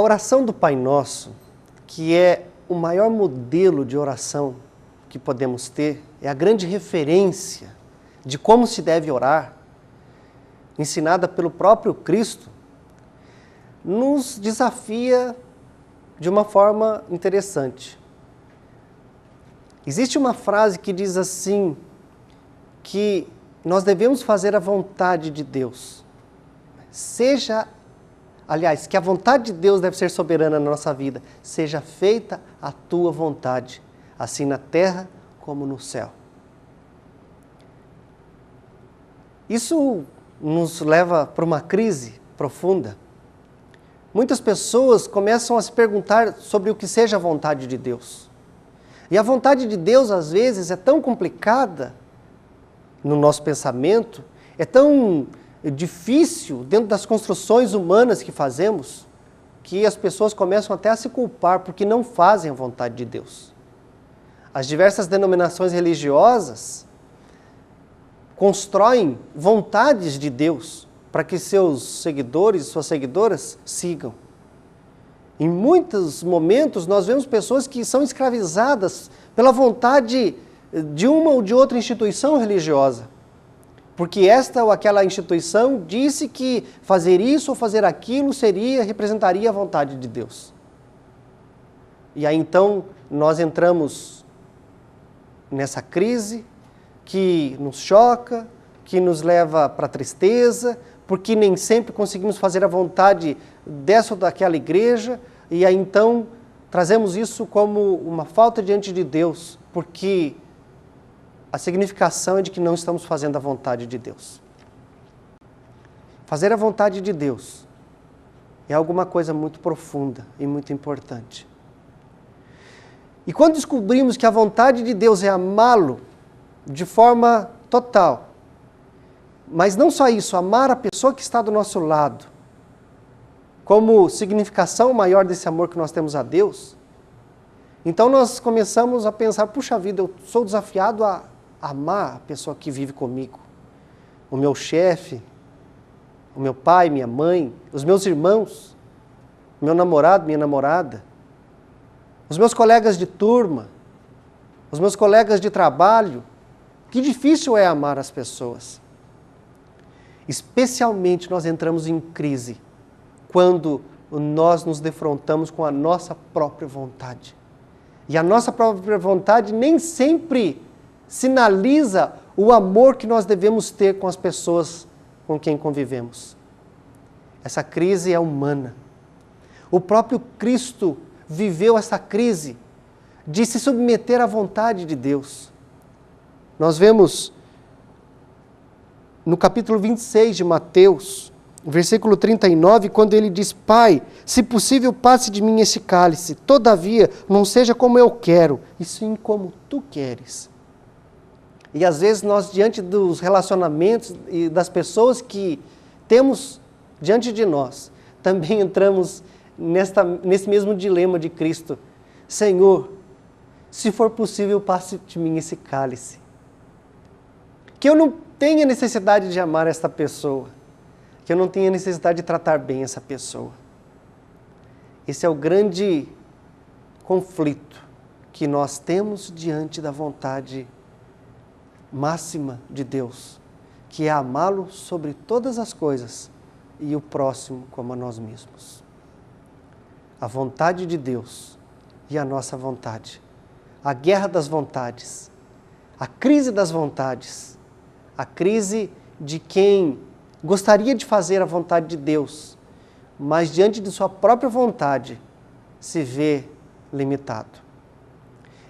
oração do Pai Nosso, que é o maior modelo de oração que podemos ter, é a grande referência de como se deve orar, ensinada pelo próprio Cristo, nos desafia de uma forma interessante. Existe uma frase que diz assim, que nós devemos fazer a vontade de Deus. Que a vontade de Deus deve ser soberana na nossa vida. Seja feita a tua vontade, assim na terra como no céu. Isso nos leva para uma crise profunda. Muitas pessoas começam a se perguntar sobre o que seja a vontade de Deus. E a vontade de Deus, às vezes, é tão complicada no nosso pensamento, é tão difícil dentro das construções humanas que fazemos, que as pessoas começam até a se culpar porque não fazem a vontade de Deus. As diversas denominações religiosas constroem vontades de Deus para que seus seguidores, suas seguidoras, sigam. Em muitos momentos nós vemos pessoas que são escravizadas pela vontade de uma ou de outra instituição religiosa. Porque esta ou aquela instituição disse que fazer isso ou fazer aquilo representaria a vontade de Deus. E aí então nós entramos nessa crise que nos choca, que nos leva para a tristeza, porque nem sempre conseguimos fazer a vontade dessa ou daquela igreja, e aí então trazemos isso como uma falta diante de Deus, porque a significação é de que não estamos fazendo a vontade de Deus. Fazer a vontade de Deus é alguma coisa muito profunda e muito importante. E quando descobrimos que a vontade de Deus é amá-lo de forma total, mas não só isso, amar a pessoa que está do nosso lado, como significação maior desse amor que nós temos a Deus, então nós começamos a pensar, puxa vida, eu sou desafiado a amar a pessoa que vive comigo, o meu chefe, o meu pai, minha mãe, os meus irmãos, meu namorado, minha namorada, os meus colegas de turma, os meus colegas de trabalho. Que difícil é amar as pessoas. Especialmente nós entramos em crise quando nós nos defrontamos com a nossa própria vontade. E a nossa própria vontade nem sempre sinaliza o amor que nós devemos ter com as pessoas com quem convivemos. Essa crise é humana. O próprio Cristo viveu essa crise de se submeter à vontade de Deus. Nós vemos no capítulo 26 de Mateus, versículo 39, quando ele diz, Pai, se possível passe de mim esse cálice, todavia não seja como eu quero, e sim como tu queres. E às vezes nós, diante dos relacionamentos e das pessoas que temos diante de nós, também entramos nesse mesmo dilema de Cristo. Senhor, se for possível, passe de mim esse cálice. Que eu não tenha necessidade de amar esta pessoa. Que eu não tenha necessidade de tratar bem essa pessoa. Esse é o grande conflito que nós temos diante da vontade máxima de Deus, que é amá-lo sobre todas as coisas e o próximo como a nós mesmos. A vontade de Deus e a nossa vontade. A guerra das vontades. A crise das vontades. A crise de quem gostaria de fazer a vontade de Deus, mas diante de sua própria vontade se vê limitado.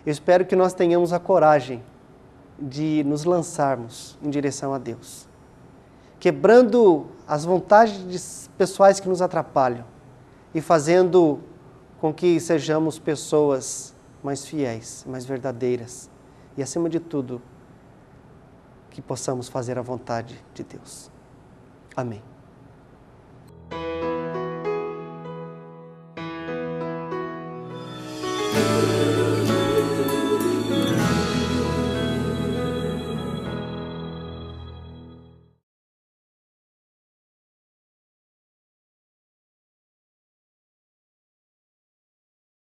Eu espero que nós tenhamos a coragem de nos lançarmos em direção a Deus, quebrando as vontades pessoais que nos atrapalham e fazendo com que sejamos pessoas mais fiéis, mais verdadeiras e, acima de tudo, que possamos fazer a vontade de Deus. Amém.